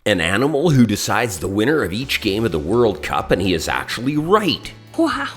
An animal who decides the winner of each game of the World Cup, and he is actually right. Wow.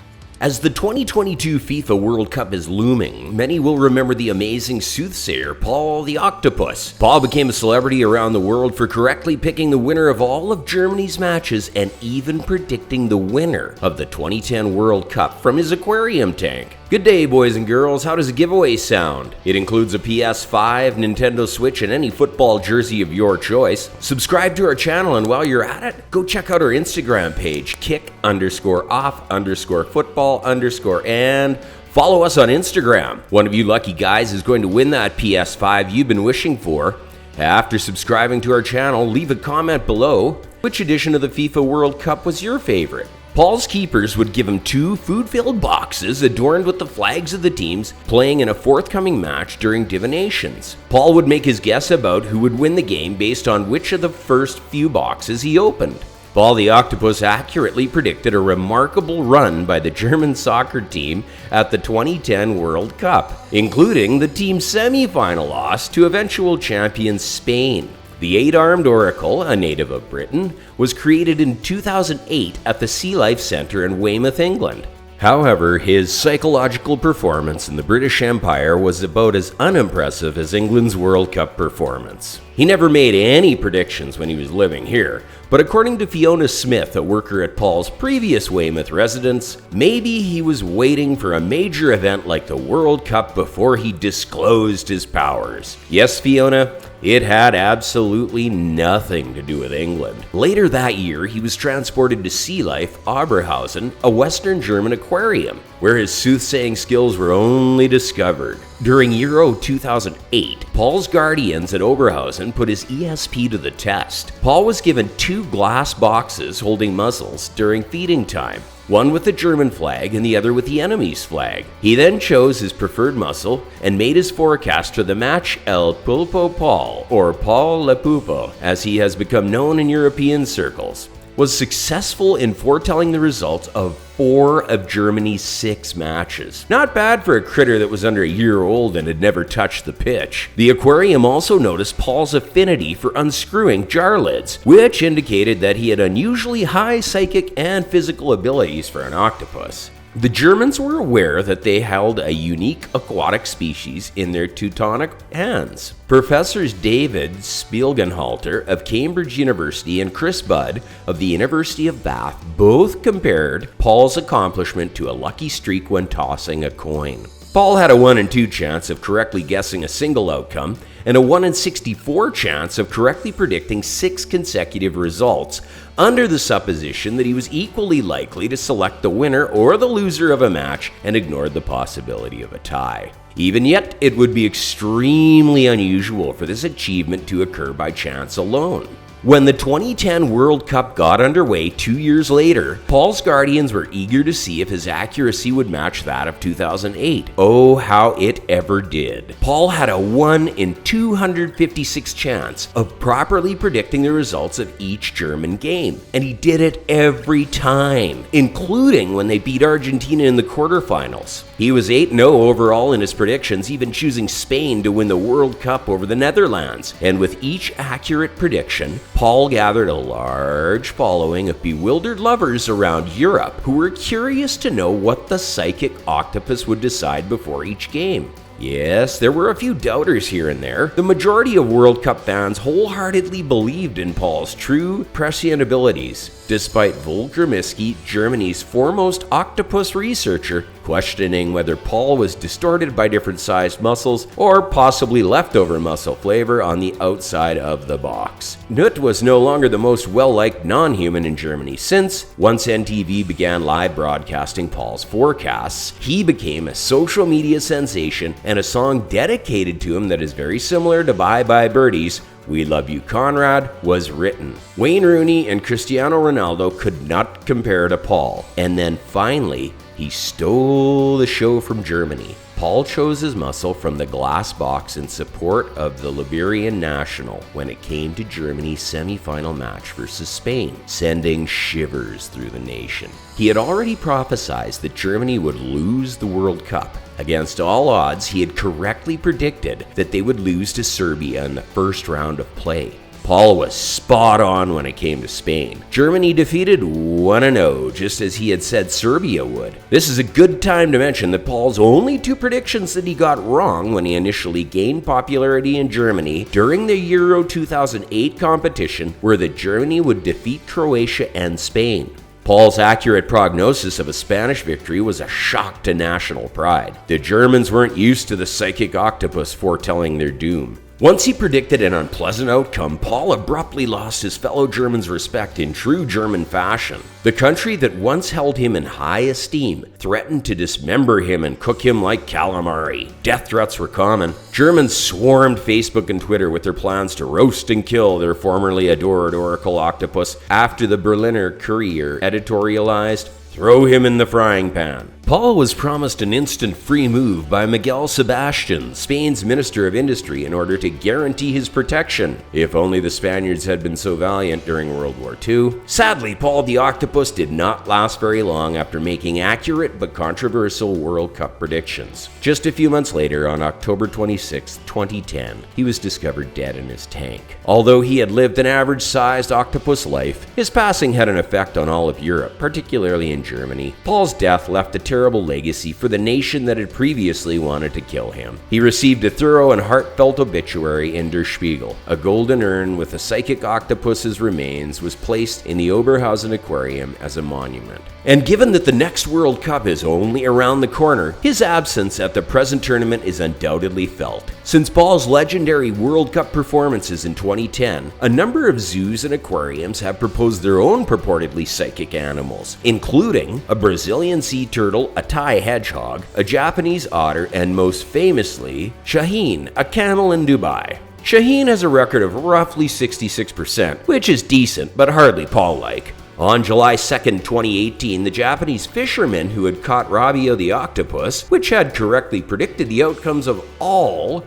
As the 2022 FIFA World Cup is looming, many will remember the amazing soothsayer Paul the Octopus. Paul became a celebrity around the world for correctly picking the winner of all of Germany's matches and even predicting the winner of the 2010 World Cup from his aquarium tank. Good day, boys and girls. How does a giveaway sound? It includes a PS5, Nintendo Switch, and any football jersey of your choice. Subscribe to our channel, and while you're at it, go check out our Instagram page, kick_off_football_ and follow us on Instagram. One of you lucky guys is going to win that PS5 you've been wishing for. After subscribing to our channel, leave a comment below. Which edition of the FIFA World Cup was your favorite? Paul's keepers would give him 2 food-filled boxes adorned with the flags of the teams playing in a forthcoming match during divinations. Paul would make his guess about who would win the game based on which of the first few boxes he opened. Paul the Octopus accurately predicted a remarkable run by the German soccer team at the 2010 World Cup, including the team's semi-final loss to eventual champion Spain. The 8-armed oracle, a native of Britain, was created in 2008 at the Sea Life Centre in Weymouth, England. However, his psychological performance in the British Empire was about as unimpressive as England's World Cup performance. He never made any predictions when he was living here, but according to Fiona Smith, a worker at Paul's previous Weymouth residence, maybe he was waiting for a major event like the World Cup before he disclosed his powers. Yes, Fiona, it had absolutely nothing to do with England. Later that year, he was transported to Sea Life, Oberhausen, a Western German aquarium, where his soothsaying skills were only discovered. During Euro 2008, Paul's guardians at Oberhausen put his ESP to the test. Paul was given 2 glass boxes holding muzzles during feeding time, one with the German flag and the other with the enemy's flag. He then chose his preferred muzzle and made his forecast for the match El Pulpo Paul, or Paul Le Pulpo, as he has become known in European circles, was successful in foretelling the results of 4 of Germany's 6 matches. Not bad for a critter that was under a year old and had never touched the pitch. The aquarium also noticed Paul's affinity for unscrewing jar lids, which indicated that he had unusually high psychic and physical abilities for an octopus. The Germans were aware that they held a unique aquatic species in their Teutonic hands. Professors David Spielgenhalter of Cambridge University and Chris Budd of the University of Bath both compared Paul's accomplishment to a lucky streak when tossing a coin. Paul had a 1 in 2 chance of correctly guessing a single outcome and a 1 in 64 chance of correctly predicting 6 consecutive results, under the supposition that he was equally likely to select the winner or the loser of a match and ignored the possibility of a tie. Even yet, it would be extremely unusual for this achievement to occur by chance alone. When the 2010 World Cup got underway 2 years later, Paul's guardians were eager to see if his accuracy would match that of 2008. Oh, how it ever did. Paul had a 1 in 256 chance of properly predicting the results of each German game, and he did it every time, including when they beat Argentina in the quarterfinals. He was 8-0 overall in his predictions, even choosing Spain to win the World Cup over the Netherlands, and with each accurate prediction, Paul gathered a large following of bewildered lovers around Europe who were curious to know what the psychic octopus would decide before each game. Yes, there were a few doubters here and there. The majority of World Cup fans wholeheartedly believed in Paul's true prescient abilities, despite Volker Miski, Germany's foremost octopus researcher, questioning whether Paul was distorted by different sized muscles or possibly leftover muscle flavor on the outside of the box. Knut was no longer the most well-liked non-human in Germany since, once NTV began live broadcasting Paul's forecasts, he became a social media sensation, and a song dedicated to him that is very similar to Bye Bye Birdies, We Love You Conrad, was written. Wayne Rooney and Cristiano Ronaldo could not compare to Paul, and then finally, he stole the show from Germany. Paul chose his muscle from the glass box in support of the Liberian national when it came to Germany's semi-final match versus Spain, sending shivers through the nation. He had already prophesied that Germany would lose the World Cup. Against all odds, he had correctly predicted that they would lose to Serbia in the first round of play. Paul was spot on when it came to Spain. Germany defeated 1-0, just as he had said Serbia would. This is a good time to mention that Paul's only two predictions that he got wrong when he initially gained popularity in Germany during the Euro 2008 competition were that Germany would defeat Croatia and Spain. Paul's accurate prognosis of a Spanish victory was a shock to national pride. The Germans weren't used to the psychic octopus foretelling their doom. Once he predicted an unpleasant outcome, Paul abruptly lost his fellow Germans' respect in true German fashion. The country that once held him in high esteem threatened to dismember him and cook him like calamari. Death threats were common. Germans swarmed Facebook and Twitter with their plans to roast and kill their formerly adored Oracle Octopus after the Berliner Courier editorialized, "Throw him in the frying pan." Paul was promised an instant free move by Miguel Sebastian, Spain's Minister of Industry, in order to guarantee his protection. If only the Spaniards had been so valiant during World War II. Sadly, Paul the Octopus did not last very long after making accurate but controversial World Cup predictions. Just a few months later, on October 26, 2010, he was discovered dead in his tank. Although he had lived an average-sized octopus life, his passing had an effect on all of Europe, particularly in Germany. Paul's death left a terrible legacy for the nation that had previously wanted to kill him. He received a thorough and heartfelt obituary in Der Spiegel. A golden urn with a psychic octopus's remains was placed in the Oberhausen Aquarium as a monument. And given that the next World Cup is only around the corner, his absence at the present tournament is undoubtedly felt. Since Paul's legendary World Cup performances in 2010, a number of zoos and aquariums have proposed their own purportedly psychic animals, including a Brazilian sea turtle, a Thai hedgehog, a Japanese otter, and most famously, Shaheen, a camel in Dubai. Shaheen has a record of roughly 66%, which is decent, but hardly Paul-like. On July 2nd, 2018, the Japanese fishermen who had caught Rabio the octopus, which had correctly predicted the outcomes of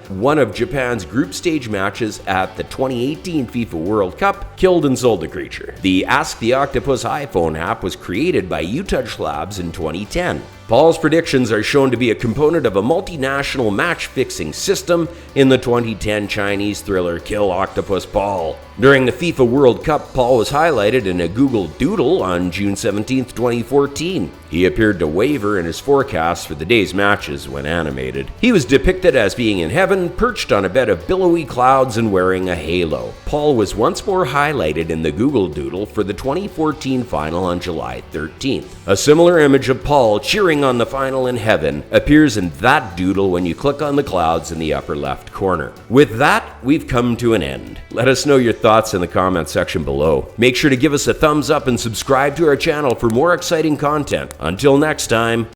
one of Japan's group stage matches at the 2018 FIFA World Cup, killed and sold the creature. The Ask the Octopus iPhone app was created by Utouch Labs in 2010. Paul's predictions are shown to be a component of a multinational match-fixing system in the 2010 Chinese thriller Kill Octopus Paul. During the FIFA World Cup, Paul was highlighted in a Google Doodle on June 17, 2014. He appeared to waver in his forecasts for the day's matches when animated. He was depicted as being in heaven, perched on a bed of billowy clouds and wearing a halo. Paul was once more highlighted in the Google Doodle for the 2014 final on July 13th. A similar image of Paul cheering on the final in heaven appears in that doodle when you click on the clouds in the upper left corner. With that, we've come to an end. Let us know your thoughts in the comment section below. Make sure to give us a thumbs up and subscribe to our channel for more exciting content. Until next time.